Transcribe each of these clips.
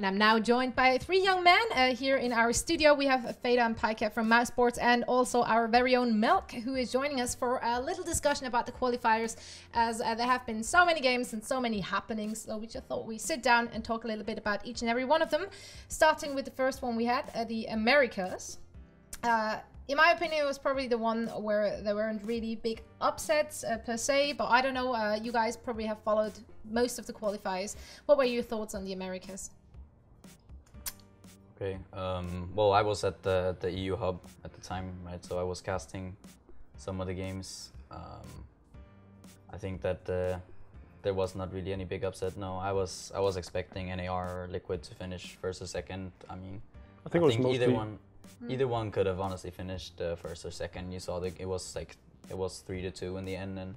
I'm now joined by three young men here in our studio. We have FATA and Pajkatt from Mousesports, and also our very own Maelk, who is joining us for a little discussion about the qualifiers, as there have been so many games and so many happenings. So we just thought we'd sit down and talk a little bit about each and every one of them, starting with the first one we had, the Americas. In my opinion, it was probably the one where there weren't really big upsets per se, but I don't know, you guys probably have followed most of the qualifiers. What were your thoughts on the Americas? Okay, well, I was at the EU hub at the time, right? So I was casting some of the games. I think that there was not really any big upset. No, I was expecting NAR or Liquid to finish first or second. I mean, I think either one could have honestly finished first or second. You saw it was 3-2 in the end, and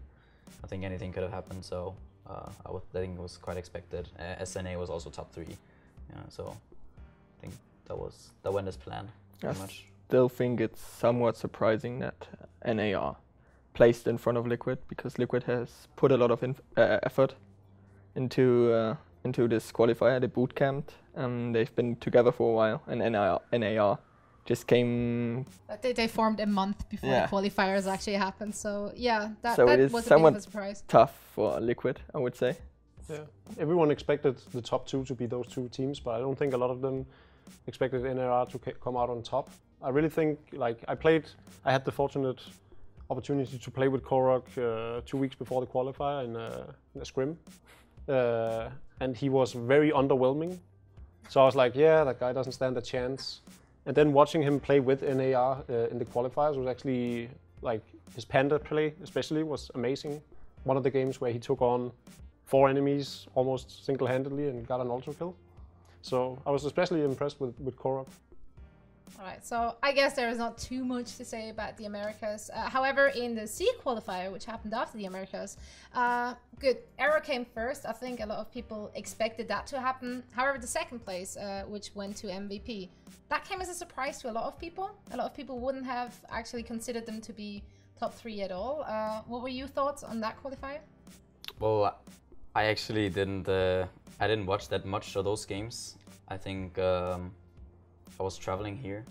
I think anything could have happened. So I think it was quite expected. SNA was also top 3, so I think that went as planned. Pretty much. Still think it's somewhat surprising that NAR placed in front of Liquid, because Liquid has put a lot of effort into this qualifier. They boot camped. They've been together for a while, and NAR just came. They formed a month before the qualifiers actually happened. So yeah, that was a bit of a surprise. Tough for Liquid, I would say. Yeah, everyone expected the top 2 to be those 2 teams, but I don't think a lot of them expected NAR to come out on top. I really think, like, I had the fortunate opportunity to play with Korok 2 weeks before the qualifier in a scrim, and he was very underwhelming. So I was like, yeah, that guy doesn't stand a chance. And then watching him play with NAR in the qualifiers was actually, like, his Panda play especially was amazing. One of the games where he took on 4 enemies almost single-handedly and got an ultra kill. So I was especially impressed with Korok. Alright, so I guess there is not too much to say about the Americas. However, in the C qualifier, which happened after the Americas, good. Arrow came first. I think a lot of people expected that to happen. However, the second place, which went to MVP, that came as a surprise to a lot of people. A lot of people wouldn't have actually considered them to be top 3 at all. What were your thoughts on that qualifier? Well, I actually didn't watch that much of those games. I think I was traveling here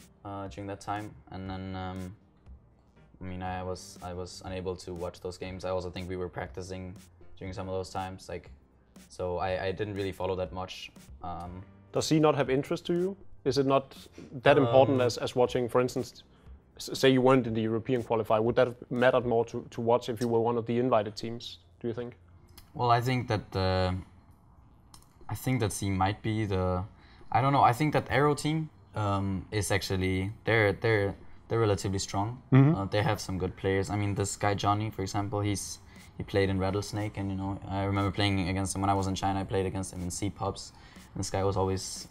during that time, and then I mean, I was unable to watch those games. I also think we were practicing during some of those times, like, so I didn't really follow that much. Does he not have interest to you? Is it not that important as watching, for instance, say you weren't in the European qualifier? Would that have mattered more to watch if you were one of the invited teams, do you think? Well, I think that C might be the, I don't know. I think that Arrow team is actually they're relatively strong. They have some good players. I mean, this guy Johnny, for example, he played in Rattlesnake, and I remember playing against him when I was in China. I played against him in C pubs, and this guy was always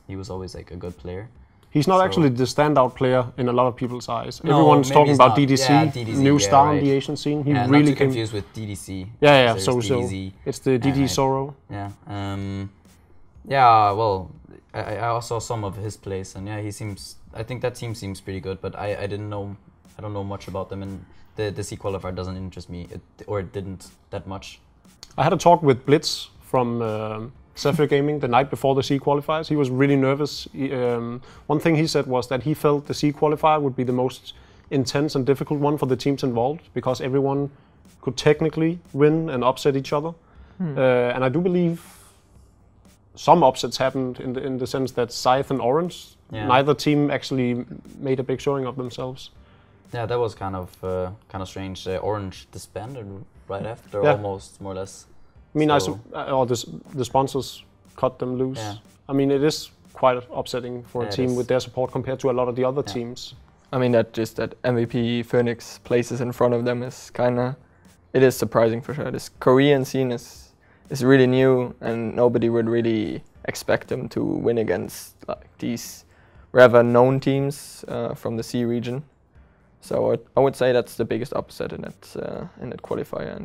like a good player. He's not actually the standout player in a lot of people's eyes. No, everyone's talking about DDC, new star in the Asian scene. He really not too confused with DDC. Yeah, so it's the DD Zoro. Yeah, yeah. Well, I also saw some of his plays, and yeah, I think that team seems pretty good, but I don't know much about them, and the C qualifier doesn't interest me, it didn't that much. I had a talk with Blitz from Zephyr Gaming the night before the C qualifiers. He was really nervous. One thing he said was that he felt the C qualifier would be the most intense and difficult one for the teams involved, because everyone could technically win and upset each other. And I do believe some upsets happened in the sense that Scythe and Orange, neither team actually made a big showing of themselves. Yeah, that was kind of strange. Orange disbanded right after, almost, more or less. I mean, the sponsors cut them loose. Yeah. I mean, it is quite upsetting for a team with their support compared to a lot of the other teams. I mean, that MVP Phoenix places in front of them is it is surprising for sure. This Korean scene is really new, and nobody would really expect them to win against like these rather known teams from the C region. So I would say that's the biggest upset in that qualifier,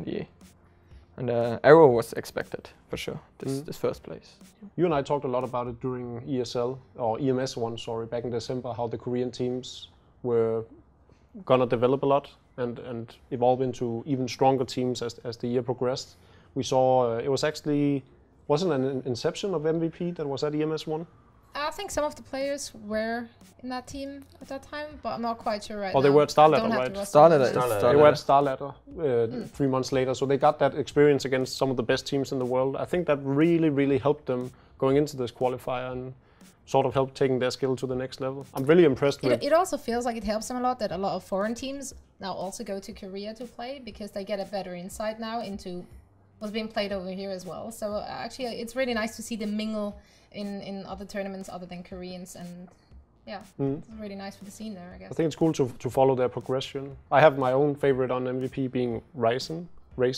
and Arrow was expected for sure. This first place. You and I talked a lot about it during ESL or EMS1, sorry, back in December, how the Korean teams were gonna develop a lot and evolve into even stronger teams as the year progressed. We saw it was actually wasn't an inception of MVP that was at EMS1. I think some of the players were in that team at that time, but I'm not quite sure right Well, now. they were at Star Ladder, Don't have right? the roster Star Ladder list. Star They were at Star Ladder 3 months later, so they got that experience against some of the best teams in the world. I think that really, really helped them going into this qualifier and sort of helped taking their skill to the next level. I'm really impressed with. It also feels like it helps them a lot that a lot of foreign teams now also go to Korea to play because they get a better insight now into what's being played over here as well. So actually, it's really nice to see them mingle in other tournaments other than Koreans, and yeah, it's really nice for the scene there, I guess. I think it's cool to follow their progression. I have my own favorite on MVP being Raisin. I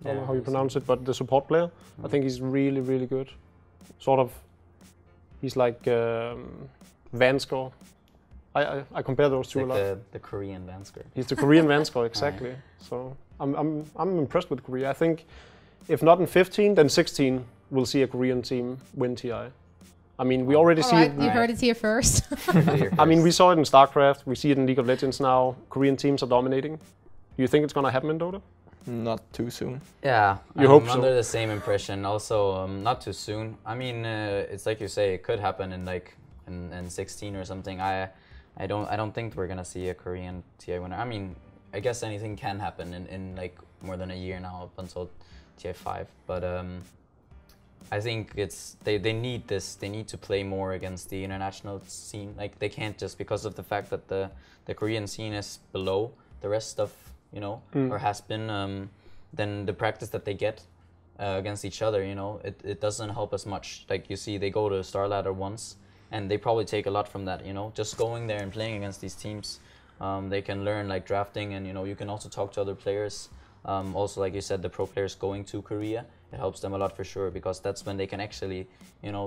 don't know how you pronounce it, but the support player. I think he's really, really good. Sort of, he's like Vanskor. I compare those two like a lot. the Korean Vanskor. He's the Korean Vanskor, exactly. Right. So I'm impressed with Korea. I think if not in 15, then 16 we'll see a Korean team win TI. I mean, we already see it. You heard it here first. I mean, we saw it in StarCraft. We see it in League of Legends now. Korean teams are dominating. Do you think it's gonna happen in Dota? Not too soon. Yeah, You I'm hope so. under the same impression. Also, not too soon. I mean, it's like you say, it could happen in like in 16 or something. I don't think we're gonna see a Korean TI winner. I mean, I guess anything can happen in like more than a year now up until TI5. But I think they need this. They need to play more against the international scene. Like they can't just because of the fact that the Korean scene is below the rest of or has been. Then the practice that they get against each other, it doesn't help as much. Like you see, they go to Star Ladder once, and they probably take a lot from that. Just going there and playing against these teams, they can learn like drafting, and you can also talk to other players. Also, like you said, the pro players going to Korea, it helps them a lot for sure, because that's when they can actually,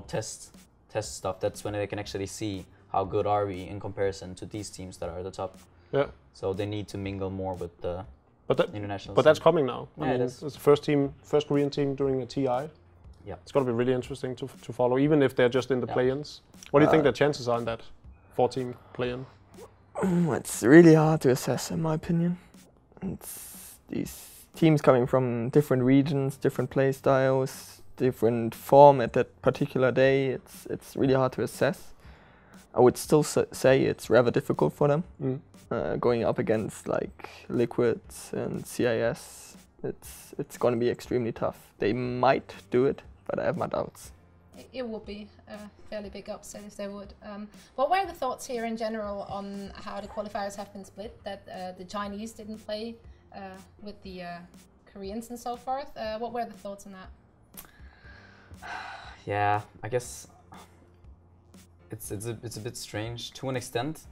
test stuff. That's when they can actually see how good are we in comparison to these teams that are at the top. Yeah. So they need to mingle more with the international. But that's coming now. I Yeah, mean, it is. it's the first Korean team doing a TI. Yeah. It's going to be really interesting to follow, even if they're just in the play-ins. What do you think the chances are in that 4-team play-in? It's really hard to assess, in my opinion. It's these teams coming from different regions, different play styles, different form at that particular day. It's really hard to assess. I would still say it's rather difficult for them. Going up against like Liquids and CIS, it's going to be extremely tough. They might do it, but I have my doubts. It would be a fairly big upset if they would. What were the thoughts here in general on how the qualifiers have been split? That the Chinese didn't play with the Koreans and so forth. What were the thoughts on that? Yeah, I guess it's a bit strange to an extent.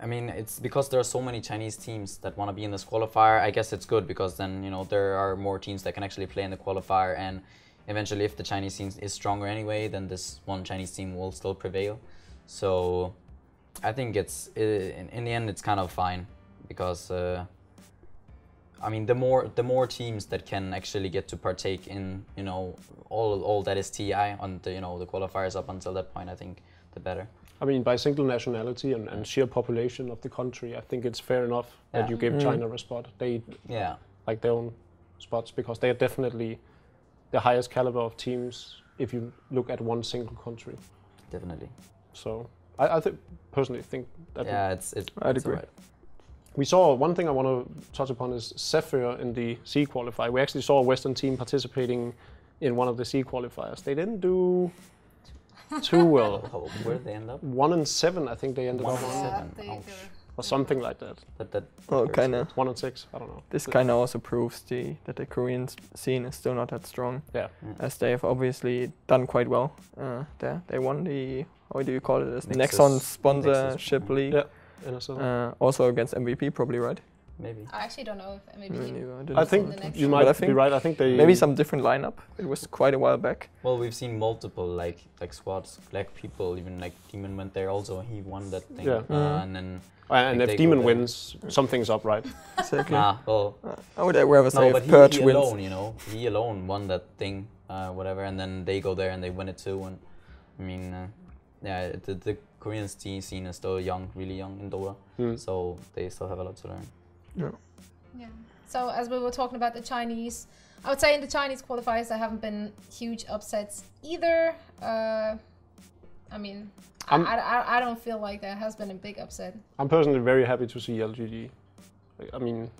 I mean, it's because there are so many Chinese teams that want to be in this qualifier. I guess it's good because then there are more teams that can actually play in the qualifier, and eventually, if the Chinese team is stronger anyway, then this one Chinese team will still prevail. So I think it's in the end it's kind of fine, because I mean the more teams that can actually get to partake in all that is TI on the qualifiers up until that point, I think the better. I mean, by single nationality and sheer population of the country, I think it's fair enough that you give China a spot. They like their own spots, because they are definitely the highest caliber of teams if you look at one single country. Definitely. So I personally think that. Yeah, I'd agree. Right. We saw one thing I want to touch upon is Zephyr in the C qualifier. We actually saw a Western team participating in one of the C qualifiers. They didn't do too well. Oh, where did they end up? 1-7, I think they ended up on, 1-7. Ouch. or something like that. That Oh, hurts. kind of. 1-6, I don't know. This kind of also proves that the Korean scene is still not that strong. Yeah. As they have obviously done quite well there. They won the, how do you call it? Nexus. Nexon sponsorship league. Yeah. NSL. Also against MVP, probably, right? Maybe. I actually don't know if maybe. I think the next you one. might But I think be right. I think they Maybe some different lineup. It was quite a while back. Well, we've seen multiple like squads, like people, even like Demon went there also. He won that thing. Yeah. And then. And Like if they go Demon there. wins, something's up, right? Exactly. Well, I would rather say no, but if Purge he wins. alone, he alone won that thing, whatever, and then they go there and they win it too. And I mean, yeah, the Korean scene is still young, really young in Dota, so they still have a lot to learn. Yeah. So as we were talking about the Chinese, I would say in the Chinese qualifiers there haven't been huge upsets either. I mean, I'm- I don't feel like there has been a big upset. I'm personally very happy to see LGD. I mean,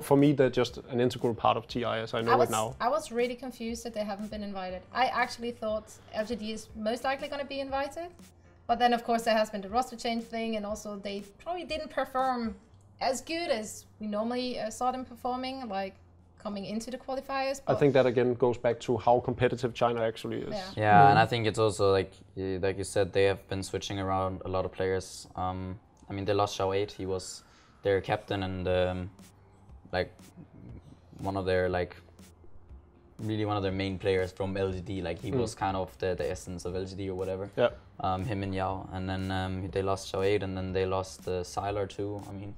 for me, they're just an integral part of TI as I know it now. I was really confused that they haven't been invited. I actually thought LGD is most likely going to be invited. But then, of course, there has been the roster change thing, and also they probably didn't perform as good as we normally saw them performing, like coming into the qualifiers. I think that again goes back to how competitive China actually is. Yeah. Yeah, and I think it's also like you said, they have been switching around a lot of players. I mean, they lost Soe 8. He was their captain and like one of their really one of their main players from LGD. Like he was kind of the essence of LGD or whatever. Yeah. Him and Yao, and then they lost Soe 8, and then they lost Sylar too. I mean,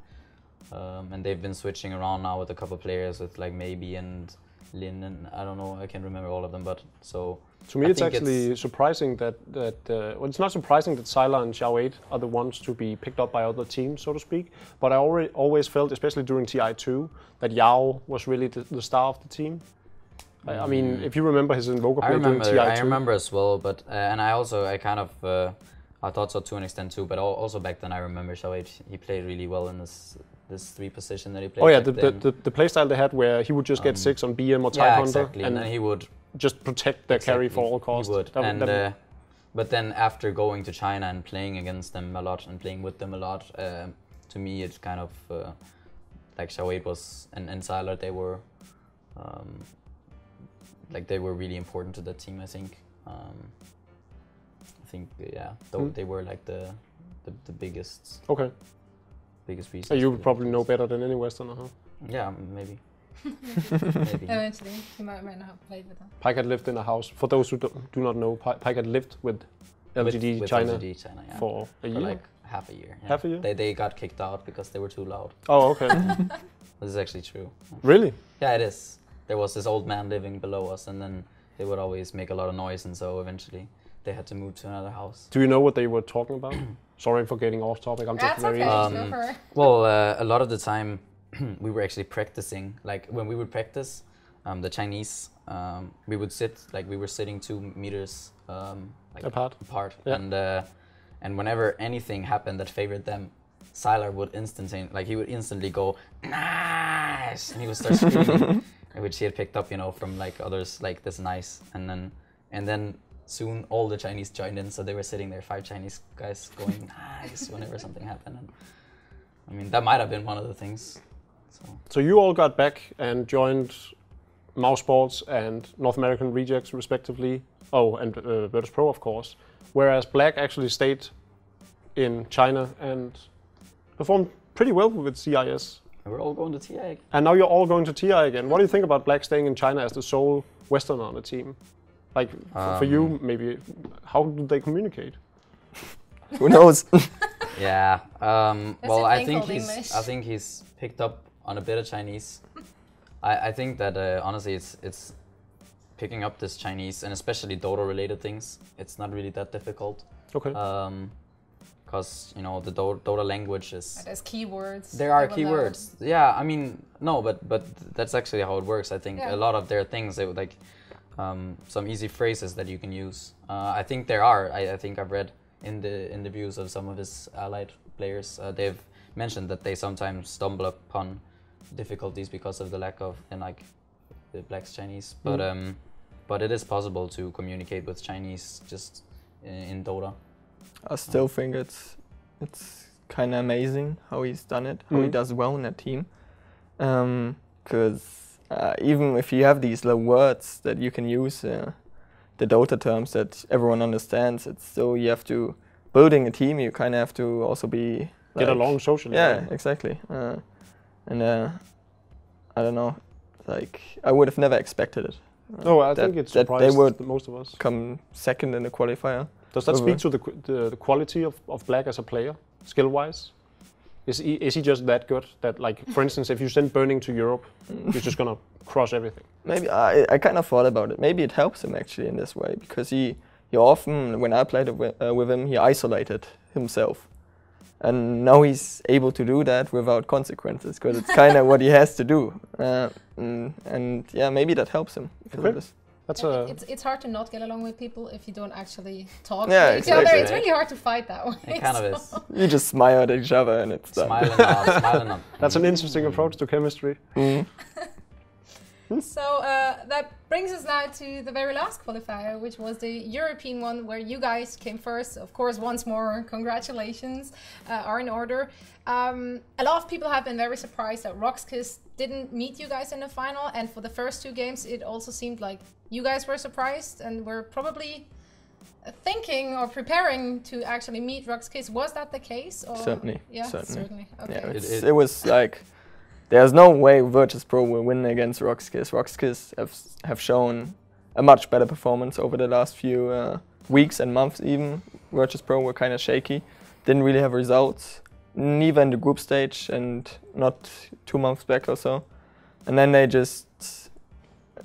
and they've been switching around now with a couple players with like Maybe and Lin, and I don't know, I can't remember all of them, but so. To me, it's actually surprising that well, it's not surprising that Sylar and Soe 8 are the ones to be picked up by other teams, so to speak. But I always felt, especially during TI2, that Yao was really the star of the team. I mean, if you remember his Invoker play during TI2. I remember as well, but and I kind of I thought so to an extent too. But also back then, I remember Soe 8. He played really well in this 3 position that he played. Oh yeah, back the playstyle they had where he would just get 6 on BM or Type yeah, Hunter, exactly, and then he would just protect their carry for all costs. He would, but then after going to China and playing against them a lot and playing with them a lot, to me it's kind of like Soe 8 was and Sylar, they were like they were really important to that team. I think yeah, they were like the biggest. Okay. Biggest reason. You would probably know better than any Westerner, huh? Yeah, maybe. Maybe. Eventually, he might not have played with them. Pajkatt lived in a house. For those who do not know, Pajkatt lived with LGD with China, LGD China, yeah. for a year. For like half a year. Yeah. Half a year? They got kicked out because they were too loud. Oh, okay. This is actually true. Really? Yeah, it is. There was this old man living below us, and then they would always make a lot of noise, and so eventually they had to move to another house. Do you know what they were talking about? Sorry for getting off topic. I'm just That's very. okay. Well, a lot of the time we were actually practicing. Like when we would practice, the Chinese, we would sit like we were sitting 2 meters like Apart. Yeah. And whenever anything happened that favored them, Sylar would instantly go nice, and he would start screaming, which he had picked up, from like others, like this nice, and then soon all the Chinese joined in, so they were sitting there, 5 Chinese guys going nice whenever something happened. And I mean, that might have been one of the things. So you all got back and joined Mousesports and North American Rejects respectively. Oh, and Virtus Pro, of course. Whereas Black actually stayed in China and performed pretty well with CIS. And we're all going to TI again. And now you're all going to TI again. What do you think about Black staying in China as the sole Westerner on the team? Like, for you, maybe, how do they communicate? Who knows? Yeah. Well, I think English. he's picked up on a bit of Chinese. I think that honestly, it's picking up this Chinese, and especially Dota-related things. It's not really that difficult. Okay. Because the Dota language is. There's keywords. There are keywords. Yeah, I mean, no, but that's actually how it works. I think a lot of their things, they would like some easy phrases that you can use. I think there are. I think I've read in the interviews of some of his allied players, they've mentioned that they sometimes stumble upon difficulties because of the lack of the Black's Chinese. But it is possible to communicate with Chinese just in Dota. I still think it's kind of amazing how he's done it, how he does well in that team. Because even if you have these little words that you can use, the Dota terms that everyone understands, it's still you have to, building a team, you kind of have to also be get along socially. Yeah, exactly. And I don't know, like I would have never expected it. No, I think it's surprised they would most of us. Come second in the qualifier. Does that speak to the quality of Black as a player, skill-wise? Is he just that good that, like, for instance, if you send Burning to Europe, you're just gonna crush everything? Maybe I kind of thought about it. Maybe it helps him actually in this way, because he often, when I played with him, he isolated himself. And now he's able to do that without consequences, because it's kind of what he has to do. And yeah, maybe that helps him. Okay. That's it's hard to not get along with people if you don't actually talk Yeah, to each other. exactly. It's really hard to fight that way. It kind of is. You just smile at each other and it's done. Smiling up, smiling up. That's an interesting approach to chemistry. So that brings us now to the very last qualifier, which was the European one, where you guys came first. Of course, once more, congratulations are in order. A lot of people have been very surprised that Roxkiss didn't meet you guys in the final, and for the first 2 games, it also seemed like you guys were surprised and were probably thinking or preparing to actually meet Roxkiss. Was that the case? Or? Certainly. Yeah, certainly. Okay. Yeah, it was like, there's no way Virtus.pro will win against Roxkiss. Roxkiss have shown a much better performance over the last few weeks and months even. Virtus.pro were kind of shaky, didn't really have results, neither in the group stage and not 2 months back or so. And then they just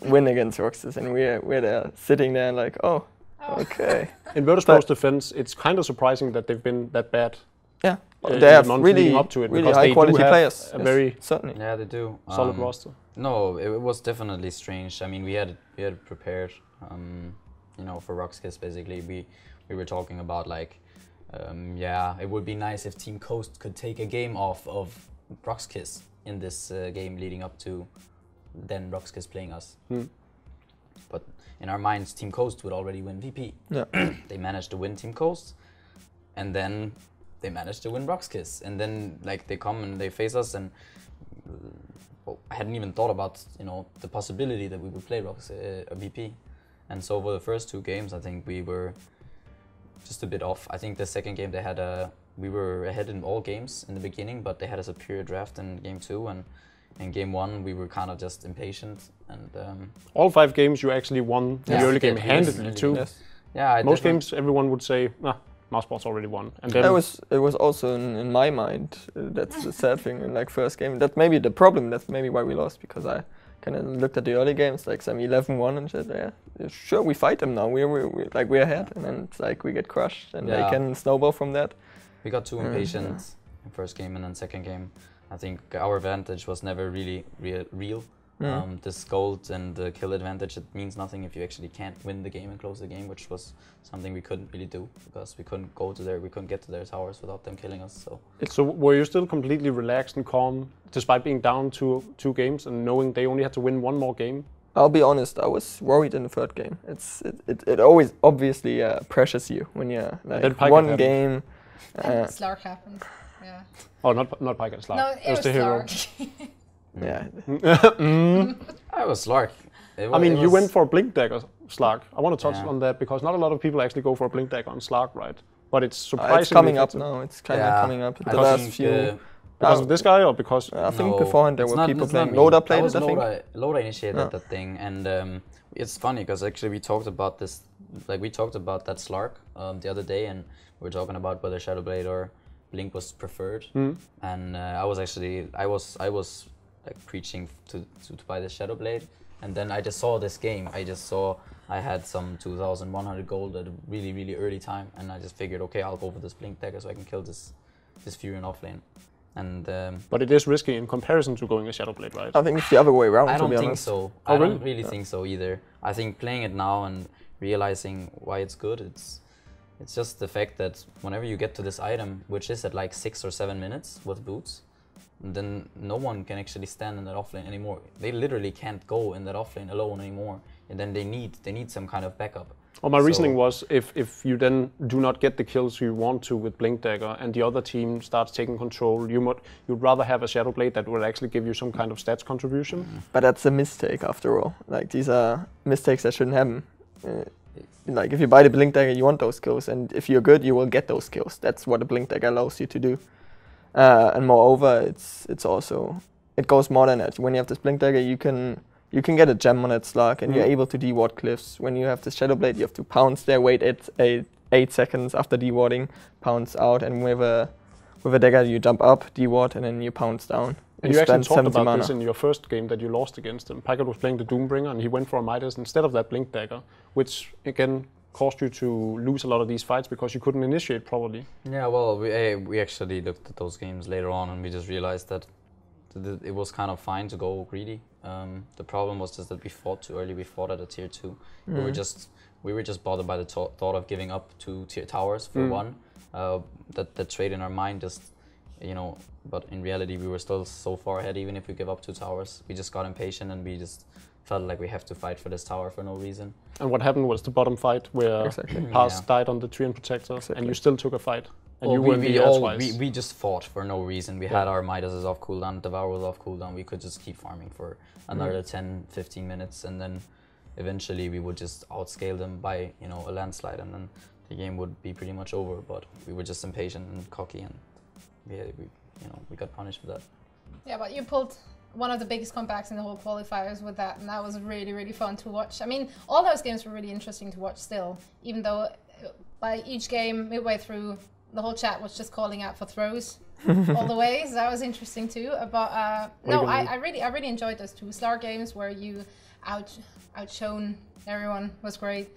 win against Roxkiss and we're there sitting there like, oh. Okay. In Virtus.pro's defense, it's kind of surprising that they've been that bad. Yeah, they have leading up to it, really because high they quality do have players. a very certainly. Yeah, they do. solid roster. No, it was definitely strange. I mean, we had prepared, you know, for Roxkiss. Basically, we were talking about like, yeah, it would be nice if Team Coast could take a game off of Roxkiss in this game leading up to then Roxkiss playing us. But in our minds, Team Coast would already win VP. Yeah. They managed to win Team Coast, and then they managed to win Roxkiss, and then like they come and they face us, and well, I hadn't even thought about, you know, the possibility that we would play VP. And so for the first 2 games, I think we were just a bit off. I think the second game they had we were ahead in all games in the beginning, but they had a superior draft in game 2, and in game 1 we were kind of just impatient. And all 5 games you actually won the early game handedly too. Yes. yeah, Most games everyone would say, Mousesports already won. And then It was also in my mind, that's the sad thing in like first game. That's maybe the problem, that's maybe why we lost, because I kind of looked at the early games, like some 11-1 and said, yeah, sure, we fight them now, we're ahead, and then it's like we get crushed and they can snowball from that. we got too impatient in first game, and then second game, I think our advantage was never really real. This gold and the kill advantage, it means nothing if you actually can't win the game and close the game, which was something we couldn't really do, because we couldn't get to their towers without them killing us. So were you still completely relaxed and calm, despite being down 2 games and knowing they only had to win 1 more game? I'll be honest, I was worried in the third game. It always obviously pressures you when you're like one game. And Slark happened. Yeah. Oh, not Pajkatt, Slark. No, it was the hero. Slark. Yeah. I was Slark. I mean, you went for a Blink Dagger, Slark. I want to touch Yeah. on that, because not a lot of people actually go for a Blink Dagger on Slark, right? But it's surprisingly It's coming up effective. now. It's kind of coming up. The I last think, few. Because of this guy, or because I think No, beforehand there it's were not- people it's not playing. me. Loda played That it, I was think. Loda initiated Yeah. that thing, and it's funny because actually we talked about this, like we talked about that Slark the other day, and we were talking about whether Shadowblade or Blink was preferred, and I was like preaching to buy the Shadowblade, and then I just saw this game. I had some 2,100 gold at a really early time, and I just figured, okay, I'll go for this Blink Dagger so I can kill this Fury in offlane. And but it is risky in comparison to going a Shadowblade, right? I think it's the other way around. I to don't be think honest. so. Oh, I really? don't really think so either. I think playing it now and realizing why it's good, it's just the fact that whenever you get to this item, which is at like 6 or 7 minutes with boots, then no one can actually stand in that offlane anymore. They literally can't go in that offlane alone anymore, and then they need some kind of backup. Well, my reasoning was, if you then do not get the kills you want to with Blink Dagger, and the other team starts taking control, you'd rather have a Shadowblade that will actually give you some kind of stats contribution. But that's a mistake after all. Like, these are mistakes that shouldn't happen. Like, if you buy the Blink Dagger, you want those kills, and if you're good, you will get those kills. That's what the Blink Dagger allows you to do. And moreover, it goes more than that. When you have this Blink Dagger, you can get a gem on that Slark, and you're able to deward cliffs. When you have the Shadowblade, you have to pounce there, wait 8 seconds after dewarding, pounce out, and with a dagger you jump up, deward, and then you pounce down. And you actually spend talked 70 about mana. this in your first game that you lost against him. Pajkatt was playing the Doombringer, and he went for a Midas instead of that Blink Dagger, which again caused you to lose a lot of these fights because you couldn't initiate properly. Yeah, well, we actually looked at those games later on, and we just realized that it was kind of fine to go greedy. The problem was just that we fought too early. We fought at a tier 2. We were just bothered by the thought of giving up 2 tier towers for 1. That trade in our mind just, you know, but in reality we were still so far ahead. Even if we give up 2 towers, we just got impatient and we just felt like we have to fight for this tower for no reason. And what happened was the bottom fight where Paz died on the tree and protector, and you still took a fight. And you we just fought for no reason. We had our Midas off cooldown, Devour was off cooldown. We could just keep farming for another 10-15 minutes, and then eventually we would just outscale them by, you know, a landslide, and then the game would be pretty much over. But we were just impatient and cocky, and we got punished for that. Yeah, but you pulled one of the biggest comebacks in the whole qualifiers with that, and that was really, really fun to watch. I mean, all those games were really interesting to watch still, even though by each game, midway through, the whole chat was just calling out for throws all the way, so that was interesting too. But no, I really enjoyed those 2 star games where you outshone everyone, was great.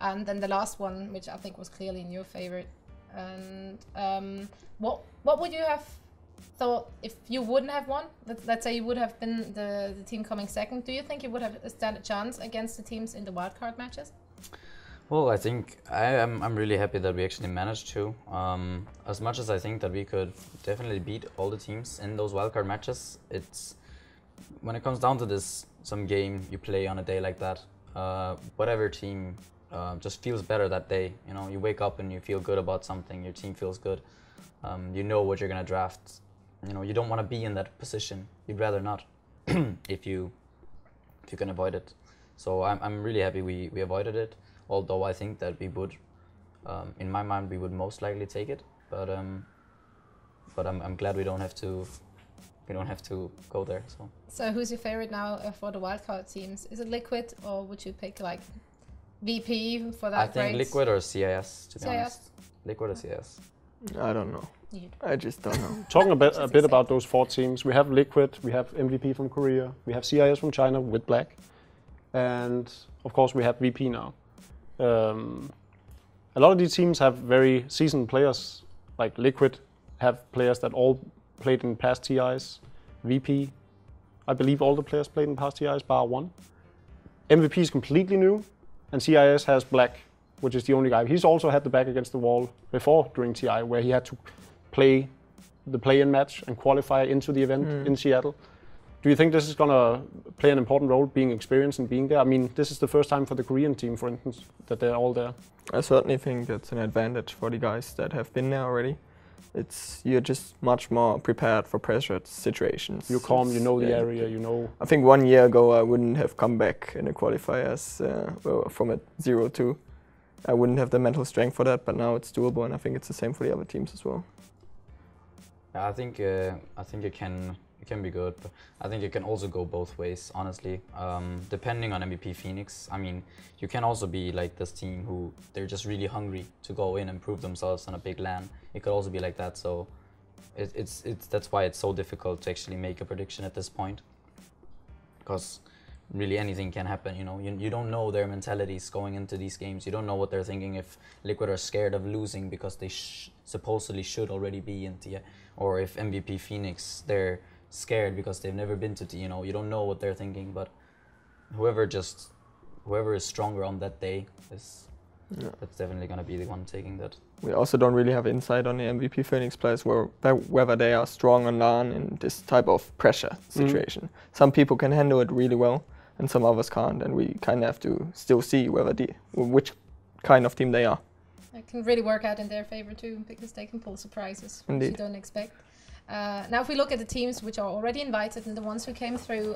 And then the last one, which I think was clearly in your favorite. And what would you have thought if you wouldn't have won? Let's say you would have been the team coming second. Do you think you would have stand a chance against the teams in the wildcard matches? Well, I think I'm really happy that we actually managed to. As much as I think that we could definitely beat all the teams in those wildcard matches, it's when it comes down to this, some game you play on a day like that, whatever team just feels better that day. You know, you wake up and you feel good about something. Your team feels good. You know what you're gonna draft. You know, you don't want to be in that position. You'd rather not, if you can avoid it. So I'm really happy we avoided it. Although I think that we would, in my mind, we would most likely take it. But I'm glad we don't have to. We don't have to go there. So who's your favorite now for the wildcard teams? Is it Liquid, or would you pick like VP for that? I think Liquid or CIS, to be honest. Liquid or CIS. I don't know. I just don't know. Talking a bit about those 4 teams, we have Liquid, we have MVP from Korea, we have CIS from China with Black, and of course we have VP now. A lot of these teams have very seasoned players, like Liquid have players that all played in past TIs. VP, I believe all the players played in past TIs bar 1. MVP is completely new, and CIS has Black, which is the only guy. He's also had the back against the wall before during TI, where he had to play the play-in match and qualify into the event in Seattle. Do you think this is going to play an important role, being experienced and being there? I mean, this is the first time for the Korean team, for instance, that they're all there. I certainly think that's an advantage for the guys that have been there already. You're just much more prepared for pressured situations. You're calm, you know the area, you know. I think 1 year ago I wouldn't have come back in the qualifiers from a 0-2. I wouldn't have the mental strength for that, but now it's doable, and I think it's the same for the other teams as well. Yeah, I think it can be good, but I think it can also go both ways, honestly. Depending on MVP Phoenix, I mean, you can also be like this team who they're just really hungry to go in and prove themselves on a big LAN. It could also be like that, so that's why it's so difficult to actually make a prediction at this point, because really anything can happen. You know, you don't know their mentalities going into these games. You don't know what they're thinking. If Liquid are scared of losing because they supposedly should already be in TI, or if MVP Phoenix, they're scared because they've never been to TI. You know, you don't know what they're thinking. But whoever is stronger on that day that's definitely gonna be the one taking that. We also don't really have insight on the MVP Phoenix players, whether they are strong on LAN in this type of pressure situation. Some people can handle it really well, and some others can't, and we kind of have to still see which kind of team they are. It can really work out in their favor too, because they can pull surprises which you don't expect. Now, if we look at the teams which are already invited and the ones who came through,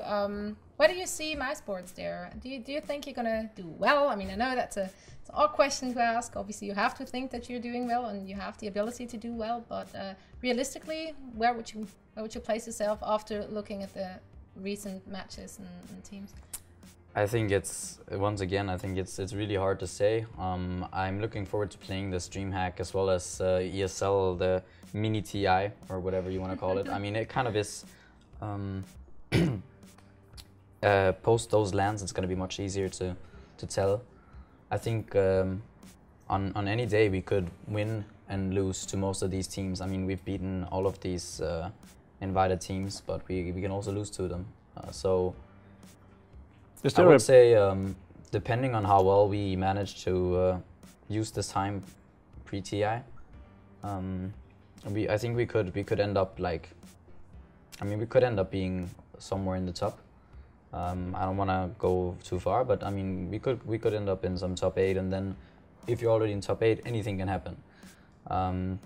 where do you see Mousesports there? Do you think you're gonna do well? I mean, I know it's an odd question to ask. Obviously, you have to think that you're doing well and you have the ability to do well. But realistically, where would you place yourself after looking at the recent matches and teams? I think it's really hard to say. I'm looking forward to playing this DreamHack as well as ESL, the mini TI or whatever you want to call it. I mean, it kind of is. Post those lands, it's going to be much easier to tell. I think on any day we could win and lose to most of these teams. I mean, we've beaten all of these invited teams, but we can also lose to them. So Is I there would say, depending on how well we manage to use this time pre-TI, I think we could end up like, I mean, we could end up being somewhere in the top. I don't want to go too far, but I mean, we could end up in some top 8, and then if you're already in top 8, anything can happen. I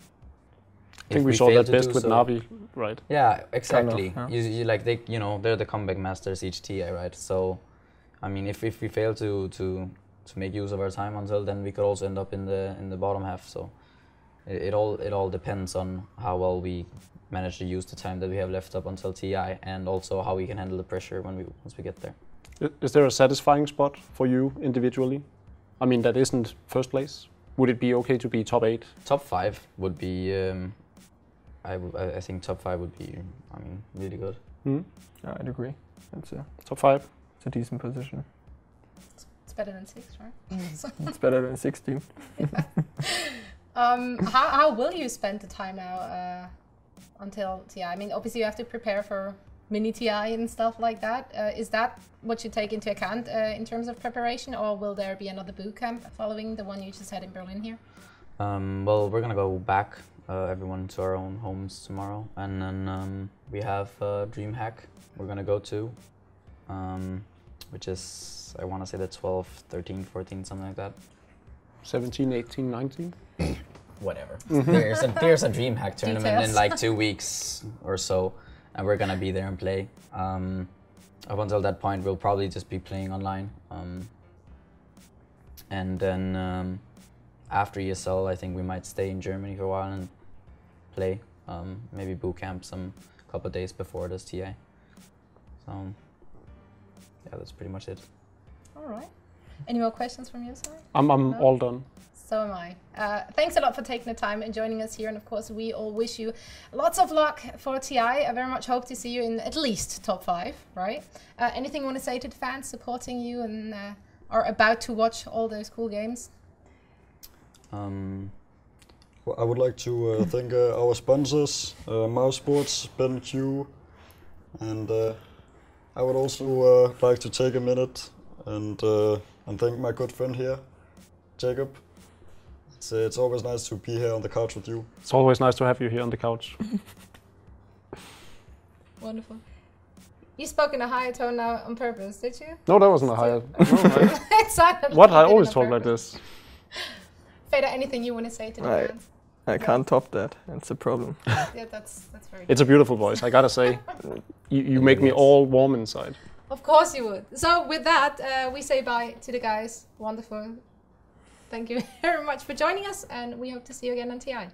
think we saw that best with Navi, right? Yeah, exactly. Kind of, yeah. You like they're the comeback masters each TI, right? So, I mean, if we fail to make use of our time until then, we could also end up in the bottom half. So, it all depends on how well we manage to use the time that we have left up until TI, and also how we can handle the pressure once we get there. Is there a satisfying spot for you individually? I mean, that isn't first place. Would it be okay to be top 8? Top 5 would be. I think top 5 would be. I mean, really good. Hmm? Yeah, I'd agree. It's a Top 5. it's a decent position. It's better than 6, right? It's better than 16. How will you spend the time now until TI? I mean, obviously you have to prepare for mini TI and stuff like that. Is that what you take into account in terms of preparation, or will there be another boot camp following the one you just had in Berlin here? Well, we're gonna go back, everyone to our own homes tomorrow, and then we have DreamHack we're gonna go to, which is, I want to say the 12, 13, 14, something like that. 17, 18, 19? Whatever. There's a DreamHack tournament Details. in like 2 weeks or so, and we're gonna be there and play. Up until that point, we'll probably just be playing online. And then after ESL, I think we might stay in Germany for a while and play. Maybe boot camp some couple of days before this TI. So yeah, that's pretty much it. All right. Any more questions from your side? I'm No? all done. So am I. Thanks a lot for taking the time and joining us here. And of course, we all wish you lots of luck for TI. I very much hope to see you in at least top 5, right? Anything you want to say to the fans supporting you and are about to watch all those cool games? Well, I would like to thank our sponsors, Mousesports, BenQ, and I would also like to take a minute and thank my good friend here, Jacob. It's always nice to be here on the couch with you. It's always nice to have you here on the couch. Wonderful. You spoke in a higher tone now on purpose, did you? No, that wasn't a higher. It sounded What? like I you did always it talk on like purpose. this. FATA, anything you want to say to the Right. fans? I can't top that. That's a problem. Yeah, that's very It's a beautiful voice, I gotta say. You make me all warm inside. Of course you would. So with that, we say bye to the guys. Wonderful. Thank you very much for joining us, and we hope to see you again on TI.